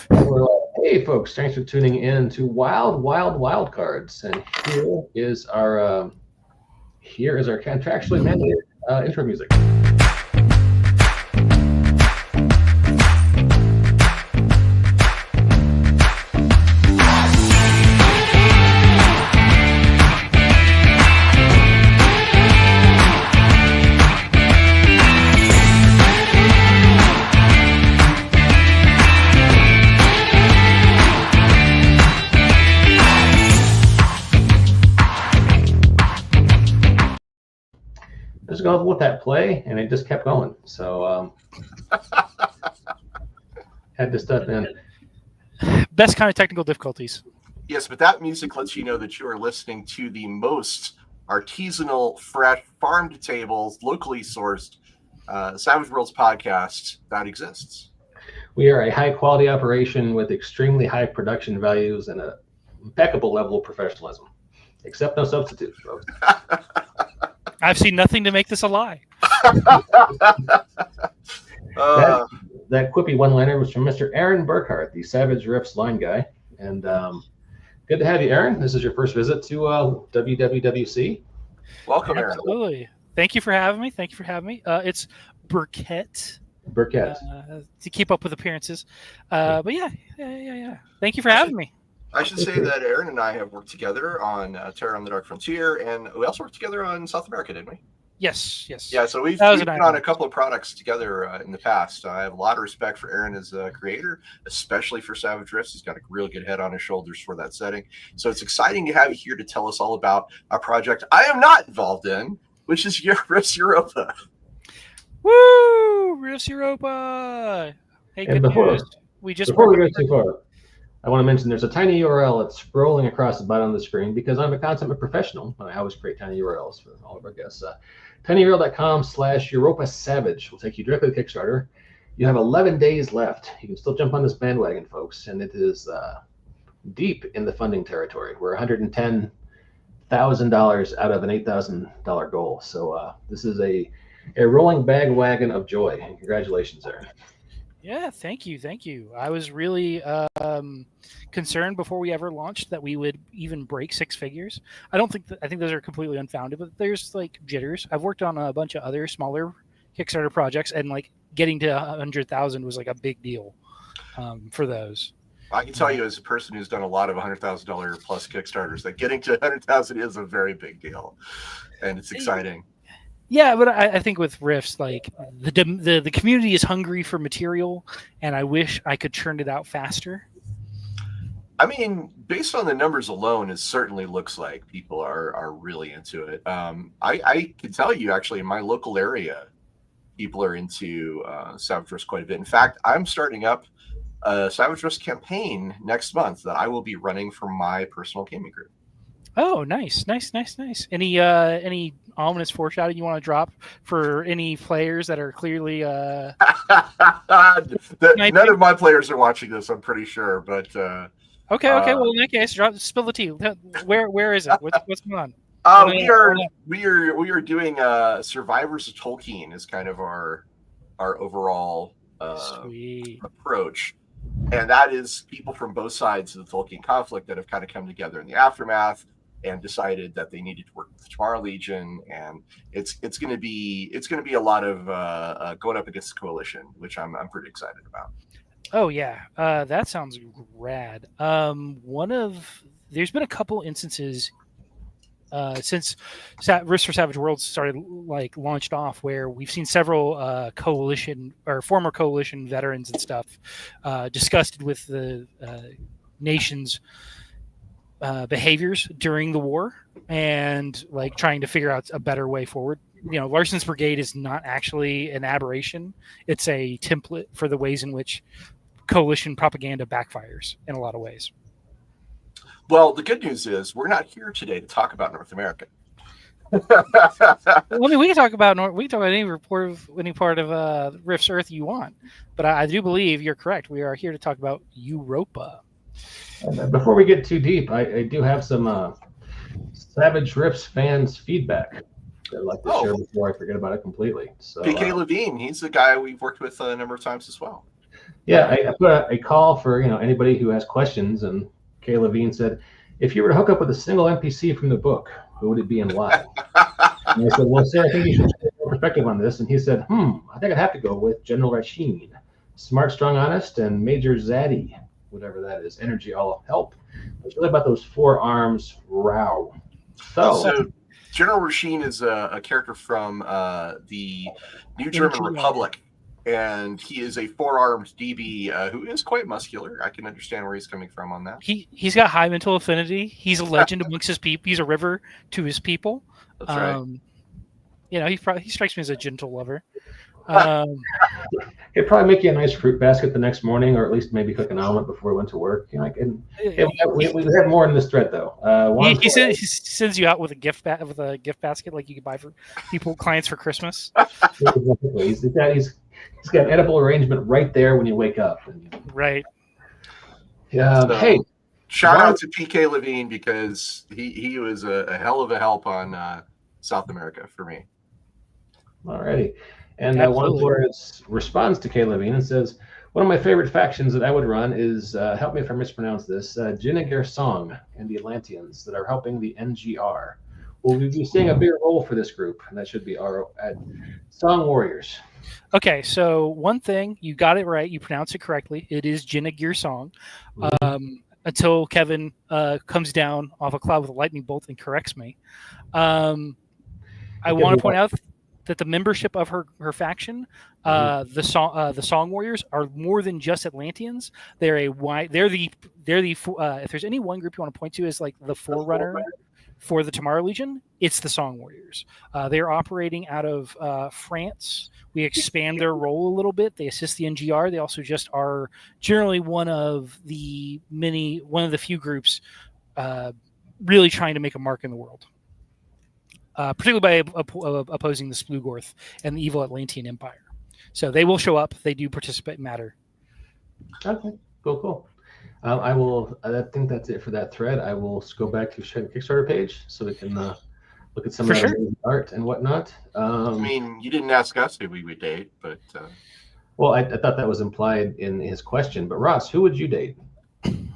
Hey, folks! Thanks for tuning in to Wildcards, and here is our contractually mandated intro music. Just going with that play, and it just kept going. So had to step in. Best kind of technical difficulties. Yes, but that music lets you know that you are listening to the most artisanal, fresh, farm-to-table, locally sourced Savage Worlds podcast that exists. We are a high-quality operation with extremely high production values and an impeccable level of professionalism. Except no substitutes, folks. I've seen nothing to make this a lie. That quippy one-liner was from Mr. Aaron Burkett, the Savage Rifts line guy. And good to have you, Aaron. This is your first visit to WWWC. Welcome, Aaron. Absolutely. Thank you for having me. It's Burkett. To keep up with appearances. But yeah. Thank you for having me. I should say that Aaron and I have worked together on Terror on the Dark Frontier, and we also worked together on South America, didn't we? Yes. Yeah, so we've been on a couple of products together in the past. I have a lot of respect for Aaron as a creator, especially for Savage Rifts. He's got a real good head on his shoulders for that setting. So it's exciting to have you here to tell us all about a project I am not involved in, which is Rifts Europa. Woo! Rifts Europa! Hey, good news. Before we go too far, I want to mention there's a tiny URL that's scrolling across the bottom of the screen because I'm a consummate professional and I always create tiny URLs for all of our guests. tinyurl.com/Europa Savage will take you directly to Kickstarter. You have 11 days left. You can still jump on this bandwagon, folks, and it is deep in the funding territory. We're $110,000 out of an $8,000 goal. So this is a rolling bag wagon of joy. And congratulations, Aaron. Yeah, thank you. I was really concerned before we ever launched that we would even break six figures. I think those are completely unfounded, but there's like jitters. I've worked on a bunch of other smaller Kickstarter projects, and like getting to 100,000 was like a big deal for those. I can tell you, as a person who's done a lot of $100,000 plus Kickstarters, that getting to 100,000 is a very big deal, and it's exciting. Yeah, but I think with Rifts, like the community is hungry for material, and I wish I could churn it out faster. I mean, based on the numbers alone, it certainly looks like people are really into it. I can tell you, actually, in my local area, people are into Savage Rifts quite a bit. In fact, I'm starting up a Savage Rifts campaign next month that I will be running for my personal gaming group. Oh, nice. Any ominous foreshadowing you want to drop for any players that are clearly none of my players are watching this, I'm pretty sure, but okay, well, in that case, spill the tea. Where is it? What's going on? We are doing Survivors of Tolkien is kind of our overall approach, and that is people from both sides of the Tolkien conflict that have kind of come together in the aftermath and decided that they needed to work with the Tomorrow Legion, and it's going to be a lot of going up against the Coalition, which I'm pretty excited about. Oh yeah, that sounds rad. There's been a couple instances since Rifts for Savage Worlds started launched off where we've seen several coalition or former coalition veterans and stuff disgusted with the nation's behaviors during the war and like trying to figure out a better way forward. You know, Larson's Brigade is not actually an aberration. It's a template for the ways in which coalition propaganda backfires in a lot of ways. Well, the good news is we're not here today to talk about North America. I mean, we can talk about any part of Rifts Earth you want, but I do believe you're correct. We are here to talk about Europa. Before we get too deep, I do have some Savage Rifts fans' feedback that I'd like to share before I forget about it completely. So, PK Levine, he's the guy we've worked with a number of times as well. Yeah, I put a call for anybody who has questions, and Kay Levine said, if you were to hook up with a single NPC from the book, who would it be and why? And I said, well, sir, I think you should take more perspective on this. And he said, I think I'd have to go with General Rasheen. Smart, strong, honest, and Major Zaddy, whatever that is. Energy, all help. It's really about those 4 arms, row. So General Rasheen is a character from the New German Republic. And he is a 4-armed DB who is quite muscular. I can understand where he's coming from on that. He's got high mental affinity. He's a legend amongst his people. He's a river to his people. That's right. He strikes me as a gentle lover. He'd probably make you a nice fruit basket the next morning, or at least maybe cook an omelet before he went to work. We have more in this thread though. He sends you out with a gift basket like you could buy for clients for Christmas. He's got an edible arrangement right there when you wake up. Right. Hey, shout out to PK Levine because he was a hell of a help on South America for me. Alrighty. And Juan Flores responds to Kay Levine and says, one of my favorite factions that I would run is, help me if I mispronounce this, Jinagir Song and the Atlanteans that are helping the NGR. Will we be seeing a bigger role for this group? And that should be our Song Warriors. Okay, so one thing, you got it right. You pronounce it correctly. It is Jinagir Song. Until Kevin comes down off a cloud with a lightning bolt and corrects me. I want to point out that the membership of her faction, the Song Warriors, are more than just Atlanteans. They're if there's any one group you want to point to as like the forerunner for the Tomorrow Legion, it's the Song Warriors. They're operating out of France. We expand their role a little bit. They assist the NGR. They also just are generally one of the few groups really trying to make a mark in the world. Particularly by opposing the Splugorth and the evil Atlantean Empire. So they will show up. They do participate and matter. Okay, cool. I think that's it for that thread. I will go back to the Kickstarter page so we can look at some of the art and whatnot. You didn't ask us who we would date, but... Well, I thought that was implied in his question. But Ross, who would you date?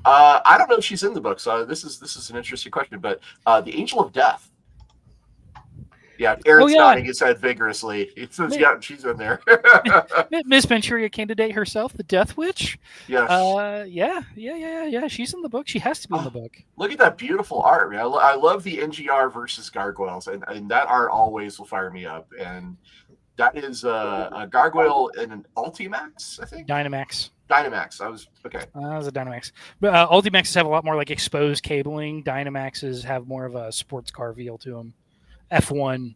I don't know if she's in the book, so this is an interesting question. But the Angel of Death. Yeah, Aaron's nodding his head vigorously. It says, she's in there. Miss Manchuria candidate herself, the Death Witch. Yes. Yeah. She's in the book. She has to be in the book. Look at that beautiful art, man. I love the NGR versus gargoyles, and that art always will fire me up. And that is a gargoyle and an Ultimax, I think. Dynamax. Dynamax. Okay. That was a Dynamax. But Ultimaxes have a lot more like exposed cabling. Dynamaxes have more of a sports car feel to them. F1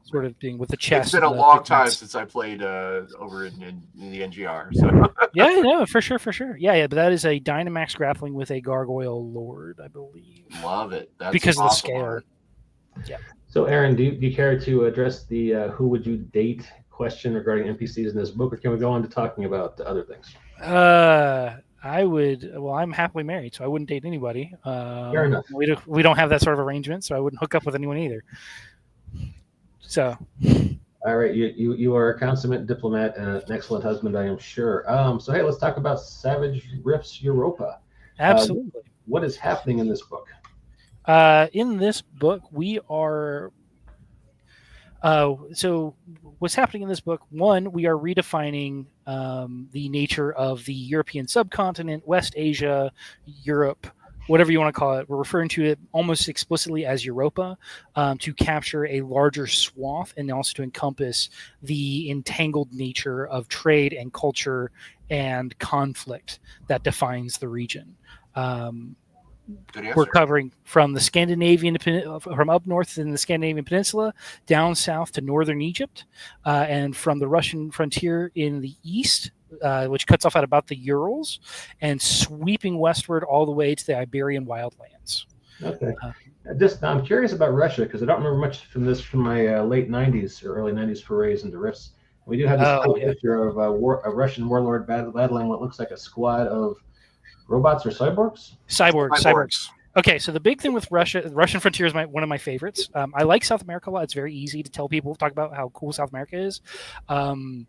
sort of thing with the chest. It's been a long time since I played over in the NGR. So. Yeah, for sure. Yeah, but that is a Dynamax grappling with a Gargoyle Lord, I believe. Love it. That's because awesome of the scale. Art. Yeah. So, Aaron, do you care to address the who would you date question regarding NPCs in this book, or can we go on to talking about other things? I would. Well, I'm happily married, so I wouldn't date anybody. Fair enough. We don't have that sort of arrangement, so I wouldn't hook up with anyone either. So. All right, you are a consummate diplomat and an excellent husband, I am sure. So hey, let's talk about Savage Rifts Europa. Absolutely. What is happening in this book? In this book, we are. So what's happening in this book? One, we are redefining the nature of the European subcontinent, West Asia, Europe, whatever you want to call it. We're referring to it almost explicitly as Europa to capture a larger swath and also to encompass the entangled nature of trade and culture and conflict that defines the region. We're covering from the from up north in the Scandinavian Peninsula, down south to northern Egypt, and from the Russian frontier in the east, which cuts off at about the Urals, and sweeping westward all the way to the Iberian wildlands. Okay. I'm curious about Russia because I don't remember much from my late 90s or early 90s forays into Rifts. We do have this picture of a Russian warlord battling what looks like a squad of robots or cyborgs? Cyborgs. Okay, so the big thing with Russia, the Russian frontier is one of my favorites. I like South America a lot. It's very easy to tell people, talk about how cool South America is. And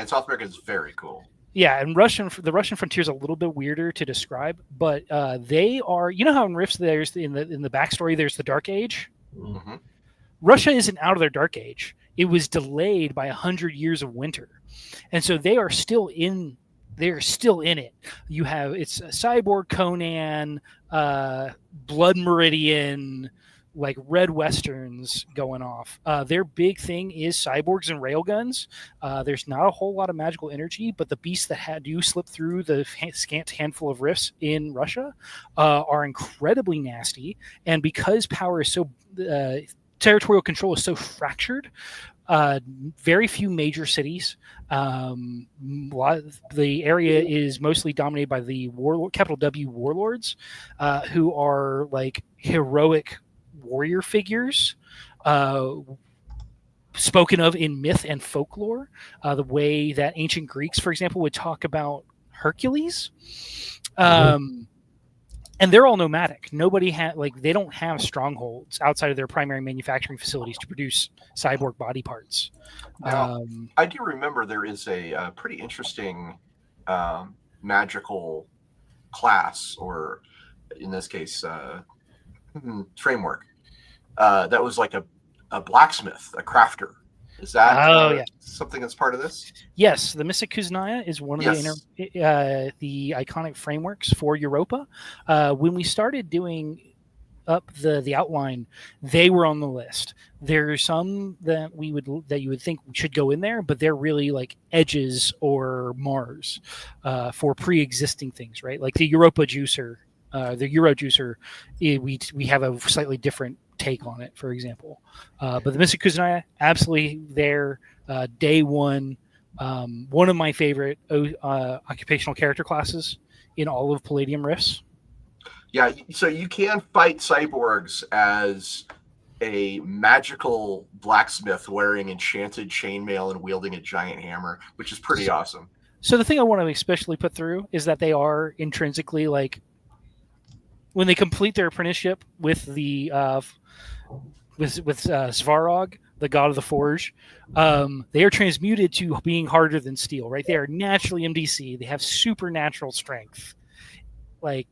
South America is very cool. Yeah, and the Russian frontier is a little bit weirder to describe, but they are. You know how in Rifts there's in the backstory there's the Dark Age. Mm-hmm. Russia isn't out of their Dark Age. It was delayed by 100 years of winter, and so they are still in. They're still in it. You have it's Cyborg Conan, Blood Meridian, like red westerns going off. Their big thing is cyborgs and railguns. There's not a whole lot of magical energy, but the beasts that do slip through the scant handful of rifts in Russia are incredibly nasty. And because power is so territorial control is so fractured, very few major cities. The area is mostly dominated by the capital W warlords, who are like heroic warrior figures, spoken of in myth and folklore. The way that ancient Greeks, for example, would talk about Hercules. And they're all nomadic. Nobody they don't have strongholds outside of their primary manufacturing facilities to produce cyborg body parts. Now, I do remember there is a pretty interesting magical class, or in this case, framework that was like a blacksmith, a crafter. Is that something that's part of this? Yes, the Mystic Kuznaya is one of the iconic frameworks for Europa. When we started doing up the outline, they were on the list. There are some that you would think should go in there, but they're really like edges or Mars for pre-existing things, right? Like the Europa juicer, the Euro juicer. We have a slightly different take on it, for example. But the Mystic Kuznaya, absolutely there. Day one. One of my favorite occupational character classes in all of Palladium Rifts. Yeah, so you can fight cyborgs as a magical blacksmith wearing enchanted chainmail and wielding a giant hammer, which is pretty awesome. So the thing I want to especially put through is that they are intrinsically like, when they complete their apprenticeship with the Svarog, the god of the forge, they are transmuted to being harder than steel. Right? They are naturally MDC. They have supernatural strength. Like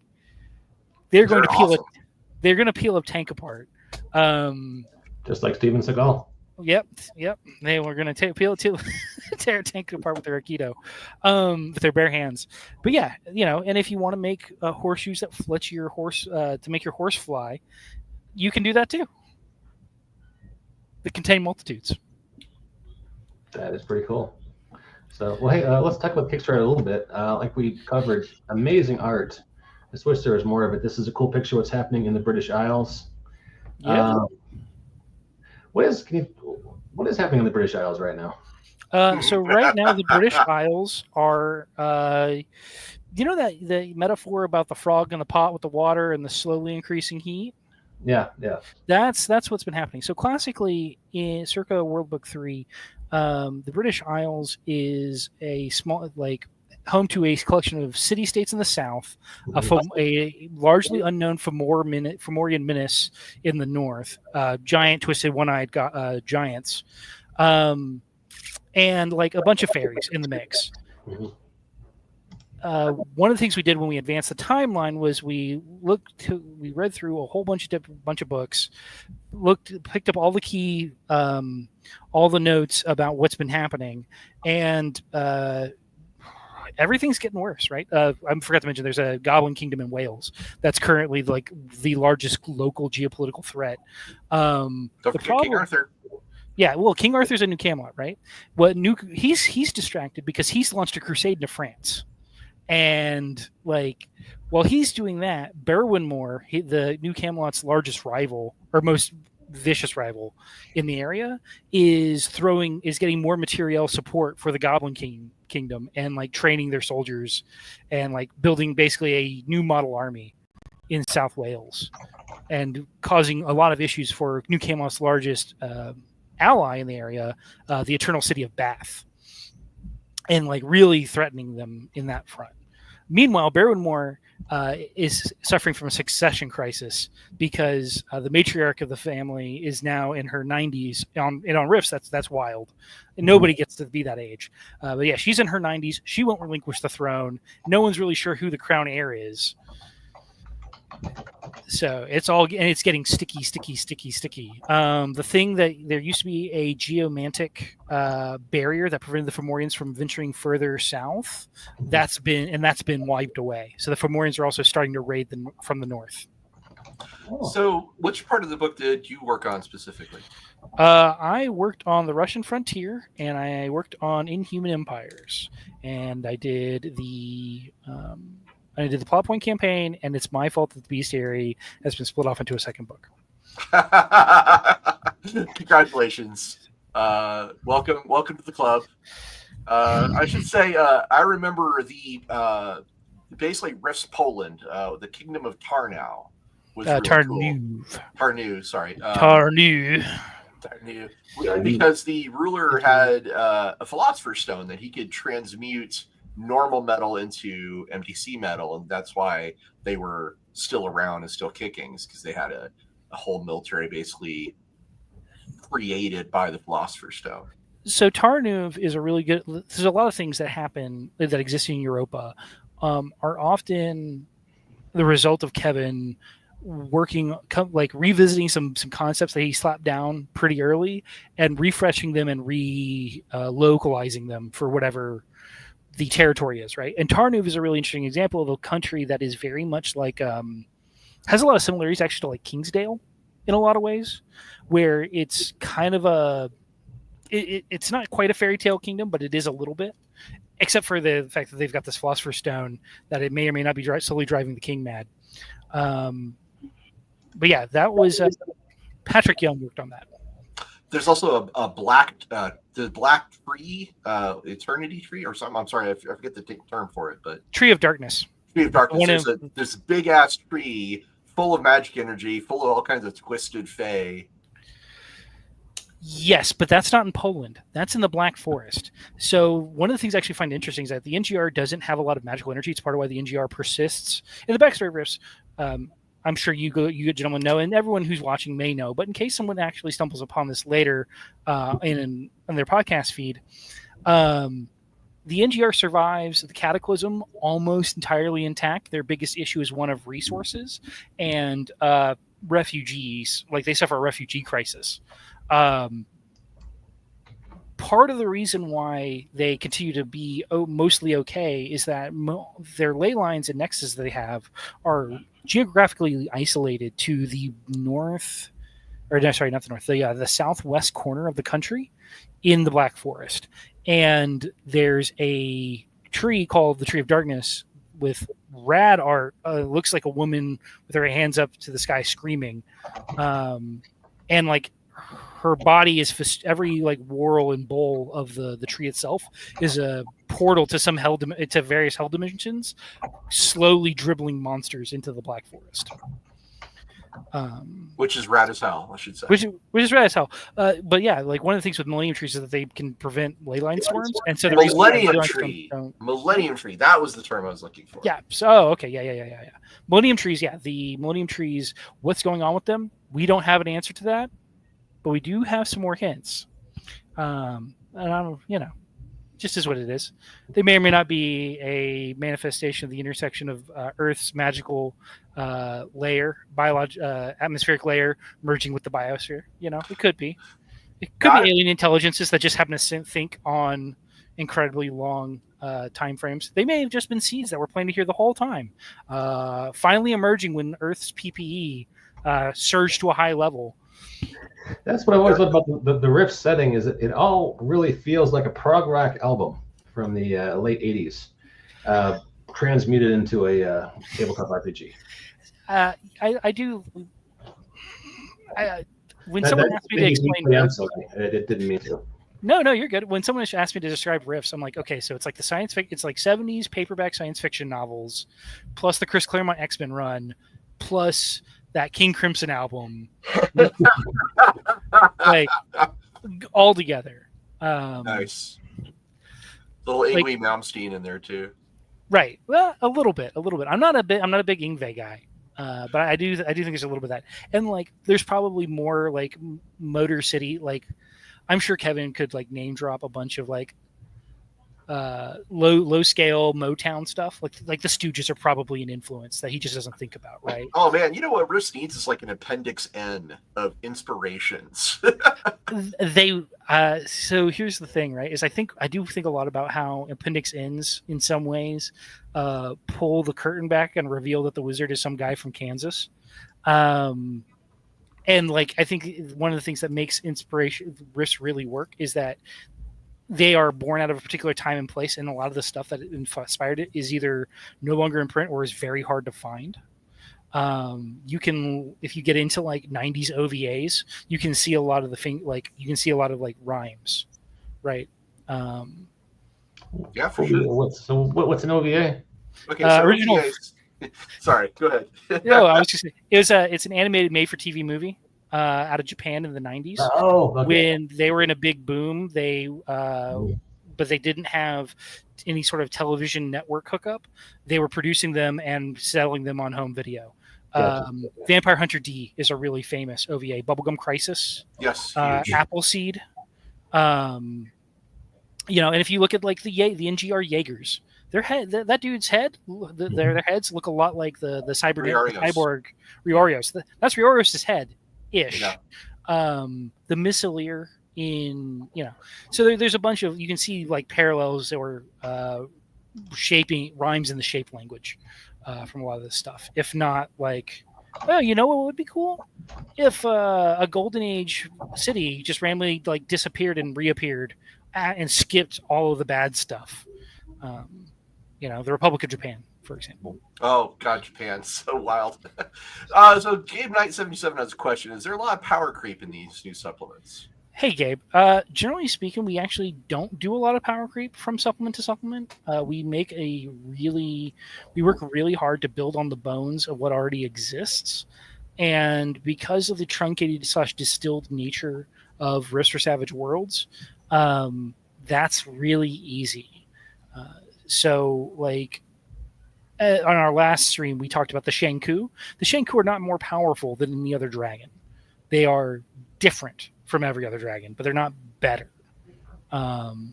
they're going to peel a tank apart. Just like Steven Seagal. Yep. They were going to tear a tank apart with their Aikido, with their bare hands. But yeah, and if you want to make horseshoes that let your horse to make your horse fly, you can do that too. That contain multitudes. That is pretty cool. So, well, hey, let's talk about Kickstarter a little bit. Like we covered, amazing art. I just wish there was more of it. This is a cool picture of what's happening in the British Isles. Yeah. What is happening in the British Isles right now? So right now, the British Isles are, that the metaphor about the frog in the pot with the water and the slowly increasing heat? Yeah. That's what's been happening. So classically, in circa World Book 3, the British Isles is a small, home to a collection of city-states in the south, a largely unknown Fomorian menace in the north, giant twisted one-eyed giants, and like a bunch of fairies in the mix. One of the things we did when we advanced the timeline was we read through a whole bunch of books, picked up all the key, all the notes about what's been happening, and everything's getting worse, right? I forgot to mention there's a Goblin Kingdom in Wales that's currently like the largest local geopolitical threat. Don't forget King Arthur. Yeah, well, King Arthur's a New Camelot, right? He's distracted because he's launched a crusade into France. And while he's doing that, Berwynmore, the New Camelot's largest rival or most vicious rival in the area, is getting more material support for the Goblin Kingdom and training their soldiers and building basically a new model army in South Wales, and causing a lot of issues for New Camelot's largest ally in the area, the Eternal City of Bath, and really threatening them in that front. Meanwhile, Berwynmore is suffering from a succession crisis because the matriarch of the family is now in her 90s. On Rifts, that's wild. And nobody gets to be that age. But yeah, she's in her 90s. She won't relinquish the throne. No one's really sure who the crown heir is. So it's getting sticky. The thing that there used to be a geomantic barrier that prevented the Fomorians from venturing further south, that's been wiped away. So the Fomorians are also starting to raid them from the north. So, which part of the book did you work on specifically? I worked on the Russian frontier, and I worked on Inhuman Empires, and I did the plot point campaign, and it's my fault that the bestiary has been split off into a second book. Congratulations. Welcome to the club. I should say, I remember basically Rifts Poland, the Kingdom of Tarnow. Was really Tarnu. Cool. Tarnu, sorry. Tarnu. Because the ruler had a philosopher's stone that he could transmute normal metal into MTC metal, and that's why they were still around and still kicking, because they had a whole military basically created by the philosopher's stone. So Tarnuv is a really good. There's a lot of things that happen that exist in Europa, are often the result of Kevin revisiting some concepts that he slapped down pretty early and refreshing them and localizing them for whatever the territory is, right? And Tarnuv is a really interesting example of a country that is very much like has a lot of similarities actually to like Kingsdale in a lot of ways, where it's kind of it's not quite a fairy tale kingdom, but it is a little bit, except for the fact that they've got this philosopher's stone that it may or may not be slowly driving the king mad. But yeah, that was Patrick Young worked on that. There's also a the black tree, eternity tree or something. I'm sorry, I forget the term for it, but Tree of Darkness. Tree of Darkness. There's a big ass tree full of magic energy, full of all kinds of twisted fae. Yes, but that's not in Poland. That's in the Black Forest. So one of the things I actually find interesting is that the NGR doesn't have a lot of magical energy. It's part of why the NGR persists. In the backstory of Rifts, I'm sure you gentlemen know, and everyone who's watching may know, but in case someone actually stumbles upon this later in their podcast feed, the NGR survives the Cataclysm almost entirely intact. Their biggest issue is one of resources and refugees. Like, they suffer a refugee crisis. Part of the reason why they continue to be mostly okay is that their ley lines and nexuses they have are geographically isolated to the north, or no, sorry, not the north, the southwest corner of the country in the Black Forest. And there's a tree called the Tree of Darkness with rad art. Looks like a woman with her hands up to the sky screaming. And like, her body is every like whorl and bowl of the tree itself is a portal to to various hell dimensions, slowly dribbling monsters into the Black Forest. Which is rad as hell, I should say. Which is rad as hell. But yeah, like one of the things with Millennium Trees is that they can prevent leyline storms, and so the Millennium Tree. That was the term I was looking for. Yeah. So okay, yeah. Millennium Trees. Yeah, the Millennium Trees. What's going on with them? We don't have an answer to that. But we do have some more hints. And just is what it is. They may or may not be a manifestation of the intersection of Earth's magical layer, atmospheric layer, merging with the biosphere. It could be. It could be alien intelligences that just happen to think on incredibly long time frames. They may have just been seeds that were planted here the whole time, finally emerging when Earth's PPE surged to a high level. That's what I always loved about the Rift setting, is it all really feels like a prog rock album from the late 80s, transmuted into a tabletop RPG. I do. When someone asked me to explain, it didn't mean to. No, you're good. When someone asked me to describe Rifts, I'm like, okay, so it's like it's like 70s paperback science fiction novels, plus the Chris Claremont X-Men run, plus that King Crimson album, like all together. Nice. Little Yngwie Malmsteen in there too. Right. Well, a little bit. I'm not a big Ingve guy. But I do think there's a little bit of that. And like there's probably more like Motor City, like I'm sure Kevin could like name drop a bunch of like low scale Motown stuff. Like the Stooges are probably an influence that he just doesn't think about, right? Oh man, you know what Rifts needs is like an appendix N of inspirations. So here's the thing, right? Is I do think a lot about how appendix N's in some ways pull the curtain back and reveal that the wizard is some guy from Kansas. And like I think one of the things that makes inspiration Rifts really work is that they are born out of a particular time and place, and a lot of the stuff that inspired it is either no longer in print or is very hard to find. You can, if you get into like 90s OVAs, you can see a lot of like rhymes, right? Yeah, for sure. What's an OVA? Okay, so original. OVAs. Sorry, go ahead. No, I was just it's an animated made-for-TV movie out of Japan in the 90s. Oh, okay. When they were in a big boom, but they didn't have any sort of television network hookup. They were producing them and selling them on home video. Vampire Hunter D is a really famous OVA. Bubblegum Crisis. Yes. Appleseed. And if you look at like the NGR Jaegers, their head, that dude's head, their heads look a lot like the cyborg Riorios. That's Riorios' head ish. Yeah. The Missileer in so there's a bunch of, you can see like parallels or shaping rhymes in the shape language from a lot of this stuff. If not like, well, you know what would be cool if a Golden Age city just randomly like disappeared and reappeared and skipped all of the bad stuff. The Republic of Japan, for example. Oh God, Japan's so wild. So Gabe Knight 77 has a question: is there a lot of power creep in these new supplements? Hey Gabe, generally speaking, we actually don't do a lot of power creep from supplement to supplement. We work really hard to build on the bones of what already exists, and because of the truncated / distilled nature of Rifts for Savage Worlds, that's really easy. So like on our last stream, we talked about the Shanku. The Shanku are not more powerful than any other dragon. They are different from every other dragon, but they're not better. The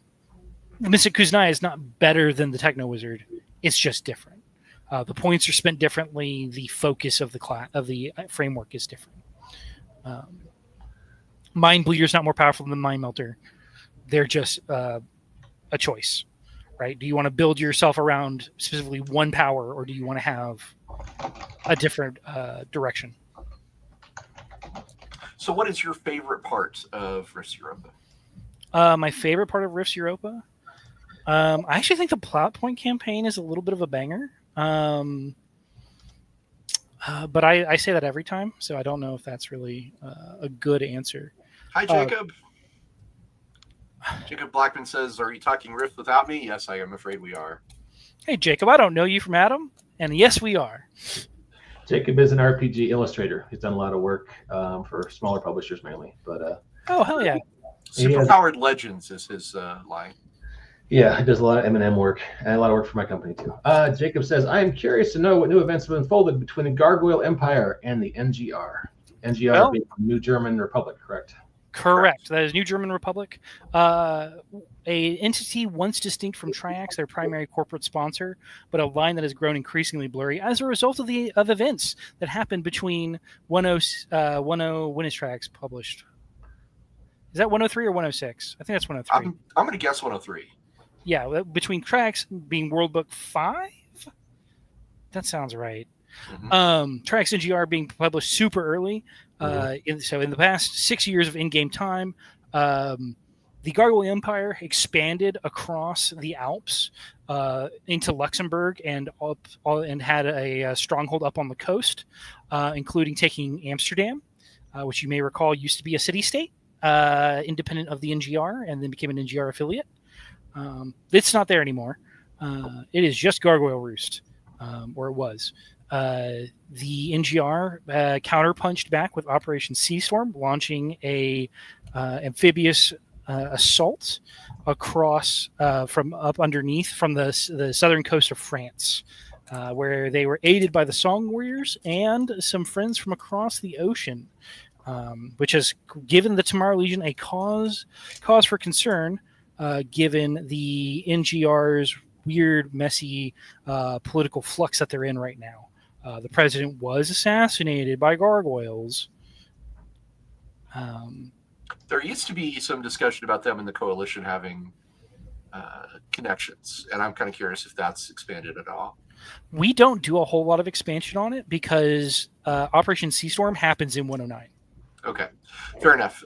Mystic Kuznai is not better than the Techno Wizard. It's just different. The points are spent differently. The focus of the framework is different. Mind Bleeder is not more powerful than Mind Melter. They're just a choice, right? Do you want to build yourself around specifically one power, or do you want to have a different direction? So what is your favorite part of Rifts Europa? My favorite part of Rifts Europa? I actually think the plot point campaign is a little bit of a banger. But I say that every time, so I don't know if that's really a good answer. Hi, Jacob. Jacob Blackman says, are you talking Rift without me? Yes, I am afraid we are. Hey, Jacob, I don't know you from Adam, and yes, we are. Jacob is an RPG illustrator. He's done a lot of work for smaller publishers mainly. But oh, hell yeah. Superpowered Legends is his line. Yeah, he does a lot of M&M work and a lot of work for my company too. Jacob says, I am curious to know what new events have unfolded between the Gargoyle Empire and the NGR. NGR being New German Republic, correct? Correct. That is New German Republic. A entity once distinct from Triax, their primary corporate sponsor, but a line that has grown increasingly blurry as a result of events that happened between 10 when is Triax published? Is that 103 or 106? I think that's 103. I'm going to guess 103. Yeah, between Triax being World Book 5? That sounds right. Mm-hmm. Triax NGR being published super early. So in the past 6 years of in-game time, the Gargoyle Empire expanded across the Alps into Luxembourg and had a stronghold up on the coast, including taking Amsterdam, which you may recall used to be a city-state, independent of the NGR, and then became an NGR affiliate. It's not there anymore. It is just Gargoyle Roost, or it was. The NGR counterpunched back with Operation Seastorm, launching a amphibious assault across from up underneath from the southern coast of France, where they were aided by the Song Warriors and some friends from across the ocean, which has given the Tomorrow Legion a cause for concern, given the NGR's weird, messy political flux that they're in right now. The president was assassinated by gargoyles. There used to be some discussion about them and the coalition having connections, and I'm kind of curious if that's expanded at all. We don't do a whole lot of expansion on it because Operation Seastorm happens in 109. Okay, fair enough.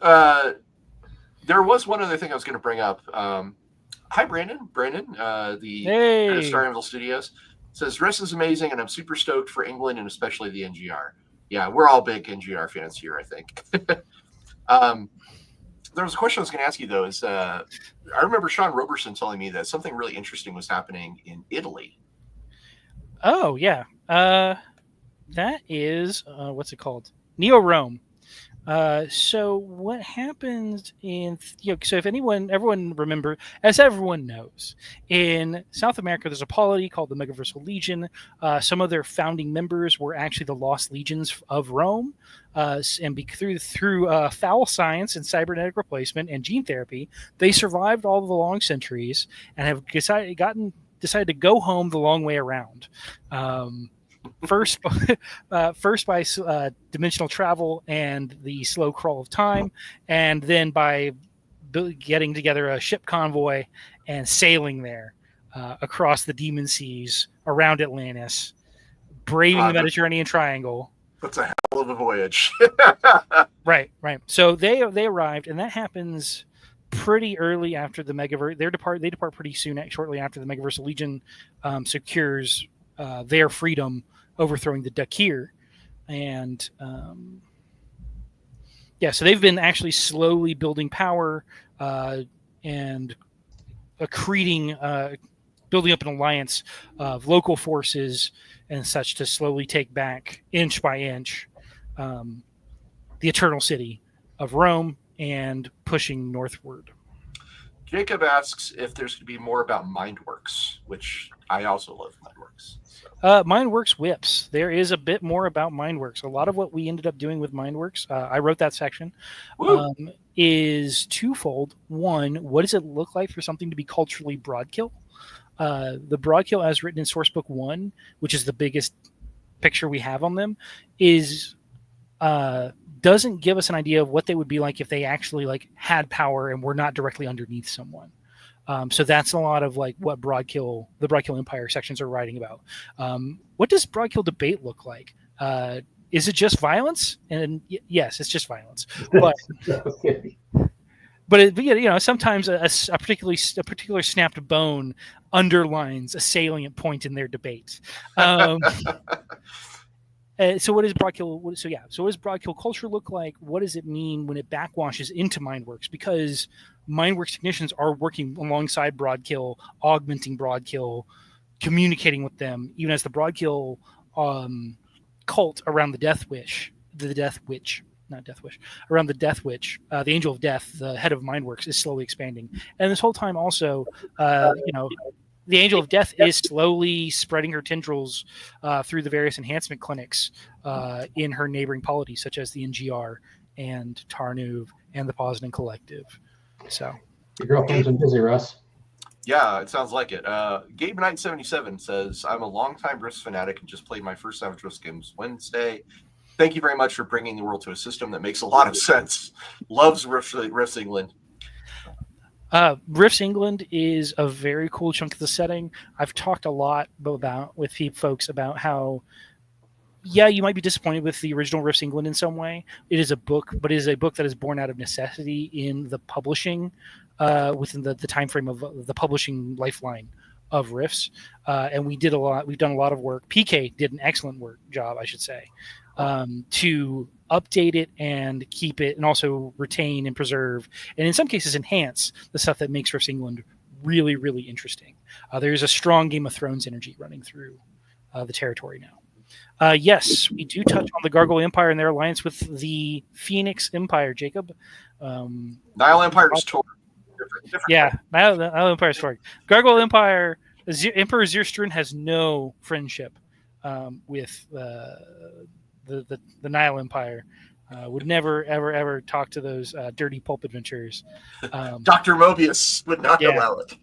There was one other thing I was going to bring up. Hi, Brandon. The head of Star Anvil Studios says, Rifts is amazing, and I'm super stoked for England and especially the NGR. Yeah, we're all big NGR fans here, I think. There was a question I was going to ask you, though, is I remember Sean Roberson telling me that something really interesting was happening in Italy. Oh, yeah. That is, what's it called? Neo-Rome. So what happens so if everyone remember, as everyone knows, in South America, there's a polity called the Megaversal Legion. Some of their founding members were actually the Lost Legions of Rome. And through foul science and cybernetic replacement and gene therapy, they survived all the long centuries and have decided to go home the long way around. First by dimensional travel and the slow crawl of time, and then by getting together a ship convoy and sailing there across the demon seas around Atlantis, braving the Mediterranean Triangle. That's a hell of a voyage. Right. So they arrived, and that happens pretty early after the Megaverse. They depart pretty soon, shortly after the Megaversal Legion secures their freedom, overthrowing the Dakir. And so they've been actually slowly building power and accreting, building up an alliance of local forces and such to slowly take back, inch by inch, the Eternal City of Rome and pushing northward. Jacob asks if there's going to be more about Mindworks, which I also love Mindworks. Mindworks whips. There is a bit more about Mindworks. A lot of what we ended up doing with Mindworks, I wrote that section, is twofold. One, what does it look like for something to be culturally broadkill? The broadkill, as written in Sourcebook 1, which is the biggest picture we have on them, is doesn't give us an idea of what they would be like if they actually had power and were not directly underneath someone. So that's a lot of what the Broadkill Empire sections are writing about. What does Broadkill debate look like? Is it just violence? And yes, it's just violence. But sometimes a particular snapped bone underlines a salient point in their debate. So what does Broadkill? So what does Broadkill culture look like? What does it mean when it backwashes into Mindworks? Because Mindworks technicians are working alongside Broadkill, augmenting Broadkill, communicating with them, even as the Broadkill cult around the Death Witch, around the Death Witch, the Angel of Death, the head of Mindworks, is slowly expanding. And this whole time also, the Angel of Death is slowly spreading her tendrils through the various enhancement clinics in her neighboring polities, such as the NGR and Tarnuv and the Positive Collective. So, your girlfriend's been busy, Russ. Yeah, it sounds like it. Gabe Knight 77 says, "I'm a longtime Rifts fanatic and just played my first Savage Rifts games Wednesday. Thank you very much for bringing the world to a system that makes a lot of sense. Loves Rifts England." Rifts England is a very cool chunk of the setting. I've talked a lot with folks about how, you might be disappointed with the original Rifts England in some way. It is a book, but it is a book that is born out of necessity in the publishing, within the time frame of the publishing lifeline of Rifts. And we've done a lot of work. PK did an excellent job, I should say, to update it and keep it, and also retain and preserve, and in some cases enhance the stuff that makes Rifts England really, really interesting. There's a strong Game of Thrones energy running through the territory now. Yes, we do touch on the Gargoyle Empire and their alliance with the Phoenix Empire, Jacob. Nile Empire's tour. Yeah, Nile Empire story. Gargoyle Empire. Emperor Zerstrun has no friendship with the Nile Empire. Would never, ever talk to those dirty pulp adventurers. Dr. Mobius would not allow it.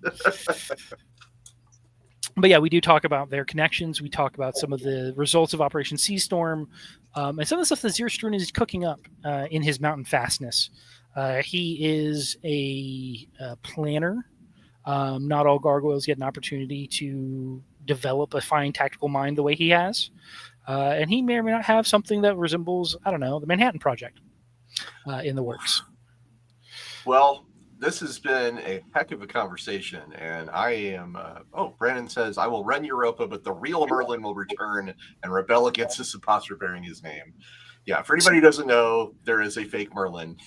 But yeah, we do talk about their connections. We talk about some of the results of Operation Seastorm, and some of the stuff that Zerstrun is cooking up in his mountain fastness. He is a planner. Not all gargoyles get an opportunity to develop a fine tactical mind the way he has. And he may or may not have something that resembles, I don't know, the Manhattan Project in the works. Well, this has been a heck of a conversation, and I am. Brandon says, I will run Europa, but the real Merlin will return and rebel against this imposter bearing his name. Yeah, for anybody who doesn't know, there is a fake Merlin.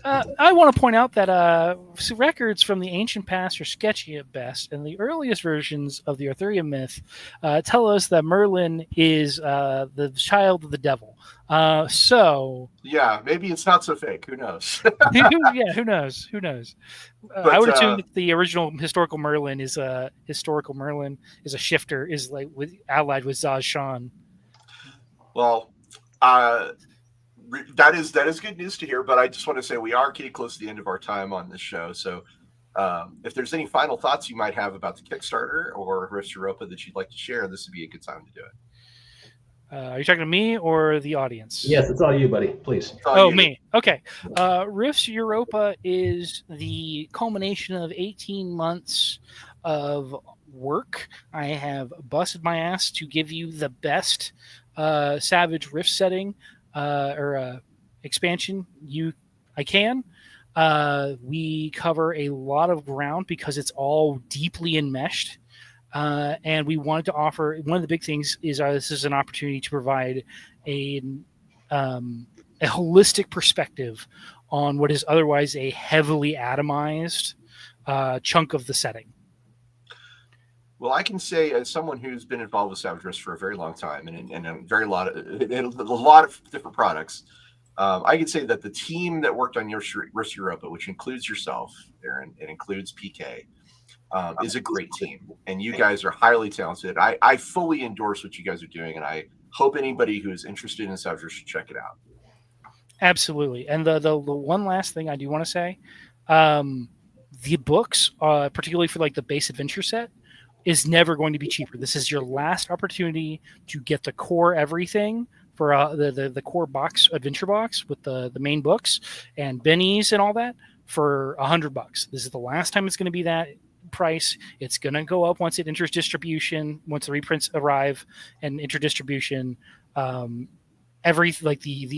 I want to point out that records from the ancient past are sketchy at best, and the earliest versions of the Arthurian myth tell us that Merlin is the child of the devil. So yeah, maybe it's not so fake. Who knows? Who knows? But, I would assume that the original historical Merlin is a shifter, is like allied with Zaz Shan. Well, that is good news to hear, but I just want to say we are getting close to the end of our time on this show. So if there's any final thoughts you might have about the Kickstarter or Rifts Europa that you'd like to share, this would be a good time to do it. Are you talking to me or the audience? Yes, it's all you, buddy. Please. Oh, me. Okay. Rifts Europa is the culmination of 18 months of work. I have busted my ass to give you the best Savage Rift setting or expansion I can. We cover a lot of ground because it's all deeply enmeshed. And we wanted to offer, one of the big things is this is an opportunity to provide a holistic perspective on what is otherwise a heavily atomized chunk of the setting. Well, I can say, as someone who's been involved with Savage Rifts for a very long time and a lot of different products, I can say that the team that worked on your Rifts Europa, which includes yourself, Aaron, it includes PK, is a great team, and you guys are highly talented. I fully endorse what you guys are doing, and I hope anybody who is interested in Savage Rifts should check it out. Absolutely. And the one last thing I do want to say, the books, particularly for like the base adventure set, is never going to be cheaper. This is your last opportunity to get the core everything for the core box, adventure box with the main books and bennies and all that for $100. This is the last time it's going to be that price. It's going to go up once it enters distribution, once the reprints arrive and enter distribution. The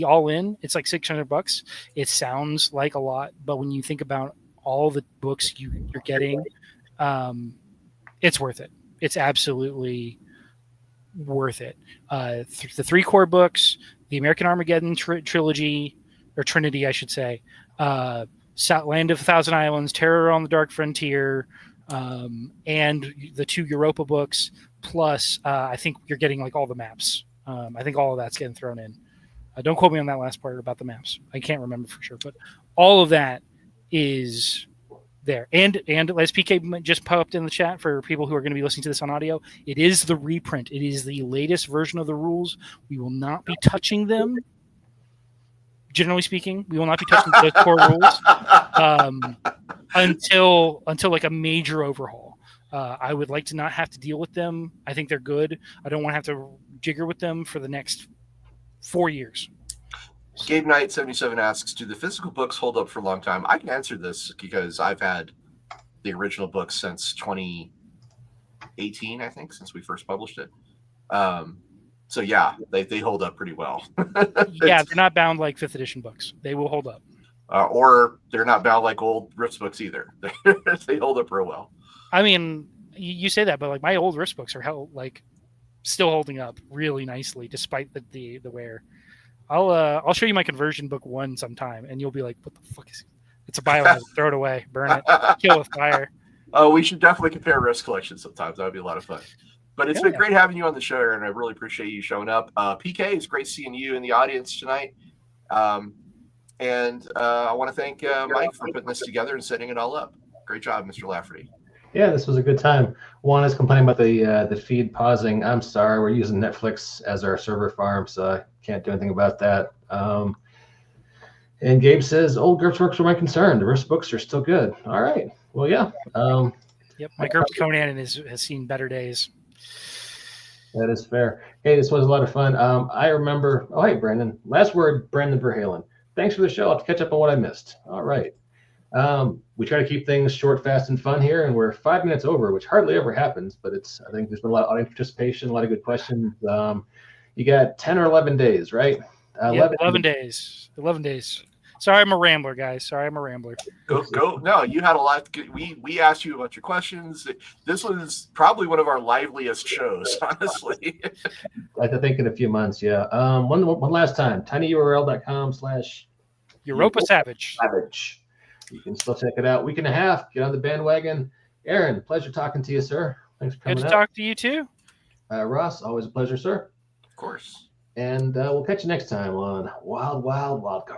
all in, it's like $600. It sounds like a lot, but when you think about all the books you're getting, it's worth it. It's absolutely worth it. The 3 core books, the American Armageddon trilogy, or Trinity, I should say, Land of a Thousand Islands, Terror on the Dark Frontier, and the 2 Europa books, plus I think you're getting like all the maps. I think all of that's getting thrown in. Don't quote me on that last part about the maps. I can't remember for sure, but all of that is there. And as PK just popped in the chat for people who are going to be listening to this on audio, it is the reprint. It is the latest version of the rules. We will not be touching them. Generally speaking, we will not be touching the core rules until like a major overhaul. I would like to not have to deal with them. I think they're good. I don't want to have to jigger with them for the next 4 years. Gabe Knight 77 asks, do the physical books hold up for a long time? I can answer this because I've had the original books since 2018, I think, since we first published it. So yeah, they hold up pretty well. Yeah, they're not bound like 5th edition books. They will hold up. Or they're not bound like old Rifts books either. They hold up real well. I mean, you say that, but like my old Rifts books are still holding up really nicely despite the wear. I'll show you my conversion book 1 sometime, and you'll be like, "What the fuck is it? It's a biohazard. Throw it away, burn it, kill with fire." Oh, we should definitely compare Rift collections sometimes. That would be a lot of fun. But it's been great having you on the show, Aaron. I really appreciate you showing up. PK, it's great seeing you in the audience tonight. And I want to thank Mike for putting this together and setting it all up. Great job, Mr. Lafferty. Yeah, this was a good time. Juan is complaining about the feed pausing. I'm sorry, we're using Netflix as our server farm, so I can't do anything about that. And Gabe says, old GURPS works are my concern. The Rifts books are still good. All right. Well, yeah. Yep, my GURPS Conan has seen better days. That is fair. Hey, this was a lot of fun. I remember, oh, hey, Brandon. Last word, Brandon Verhalen. Thanks for the show. I'll have to catch up on what I missed. All right. We try to keep things short, fast, and fun here, and we're 5 minutes over, which hardly ever happens, but I think there's been a lot of audience participation, a lot of good questions. You got 10 or 11 days, right? 11 days. 11 days. Sorry, I'm a rambler, guys. Sorry, I'm a rambler. Go. No, you had a lot. We asked you a bunch of questions. This was probably one of our liveliest shows, honestly. I have to think in a few months, yeah. One last time, tinyurl.com/Europa Savage. You can still check it out. Week and a half. Get on the bandwagon. Aaron, pleasure talking to you, sir. Thanks for coming out. Good to talk to you, too. Ross, always a pleasure, sir. Of course. And we'll catch you next time on Wild Cards.